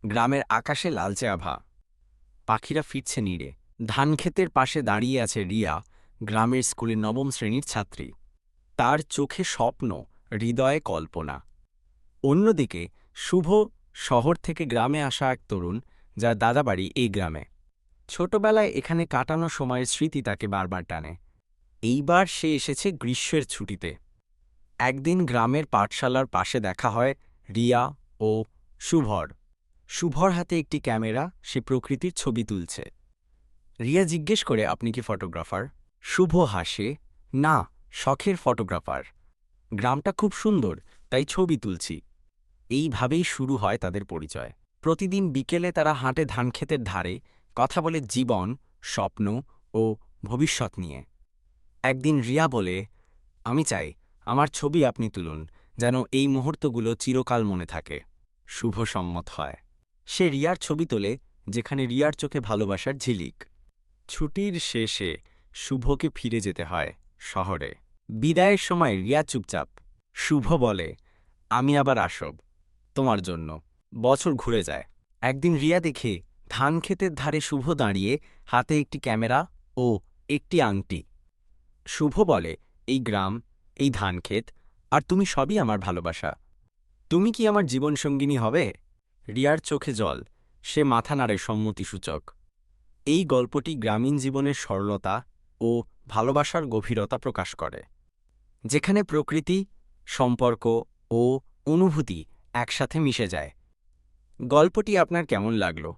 গ্রামের আকাশে লালচে আভা, পাখিরা ফিরছে নীড়ে। ধানক্ষেতের পাশে দাঁড়িয়ে আছে রিয়া, গ্রামের স্কুলের নবম শ্রেণীর ছাত্রী। তার চোখে স্বপ্ন, হৃদয়ে কল্পনা। অন্যদিকে শুভ, শহর থেকে গ্রামে আসা এক তরুণ, যার দাদাবাড়ি এই গ্রামে। ছোটবেলায় এখানে কাটানো সময়ের স্মৃতি তাকে বারবার টানে। এইবার সে এসেছে গ্রীষ্মের ছুটিতে। একদিন গ্রামের পাঠশালার পাশে দেখা হয় রিয়া ও শুভর। শুভর হাতে একটি ক্যামেরা, সে প্রকৃতির ছবি তুলছে। রিয়া জিজ্ঞেস করে, আপনি কি ফটোগ্রাফার? শুভ হাসে, না, শখের ফটোগ্রাফার। গ্রামটা খুব সুন্দর, তাই ছবি তুলছি। এইভাবেই শুরু হয় তাদের পরিচয়। প্রতিদিন বিকেলে তারা হাঁটে ধানক্ষেতের ধারে, কথা বলে জীবন, স্বপ্ন ও ভবিষ্যৎ নিয়ে। একদিন রিয়া বলে, আমি চাই আমার ছবি আপনি তুলুন, যেন এই মুহূর্তগুলো চিরকাল মনে থাকে। শুভ সম্মত হয়। সে রিয়ার ছবি তোলে, যেখানে রিয়ার চোখে ভালোবাসার ঝিলিক। ছুটির শেষে শুভকে ফিরে যেতে হয় শহরে। বিদায়ের সময় রিয়া চুপচাপ। শুভ বলে, আমি আবার আসব, তোমার জন্য। বছর ঘুরে যায়। একদিন রিয়া দেখে ধানক্ষেতের ধারে শুভ দাঁড়িয়ে, হাতে একটি ক্যামেরা ও একটি আংটি। শুভ বলে, এই গ্রাম, এই ধানক্ষেত আর তুমি সবই আমার ভালোবাসা। তুমি কি আমার জীবনসঙ্গিনী হবে? রিয়ার চোখে জল, সে মাথা নাড়ে সম্মতিসূচক। এই গল্পটি গ্রামীণ জীবনের সরলতা ও ভালোবাসার গভীরতা প্রকাশ করে, যেখানে প্রকৃতি, সম্পর্ক ও অনুভূতি একসাথে মিশে যায়। গল্পটি আপনার কেমন লাগলো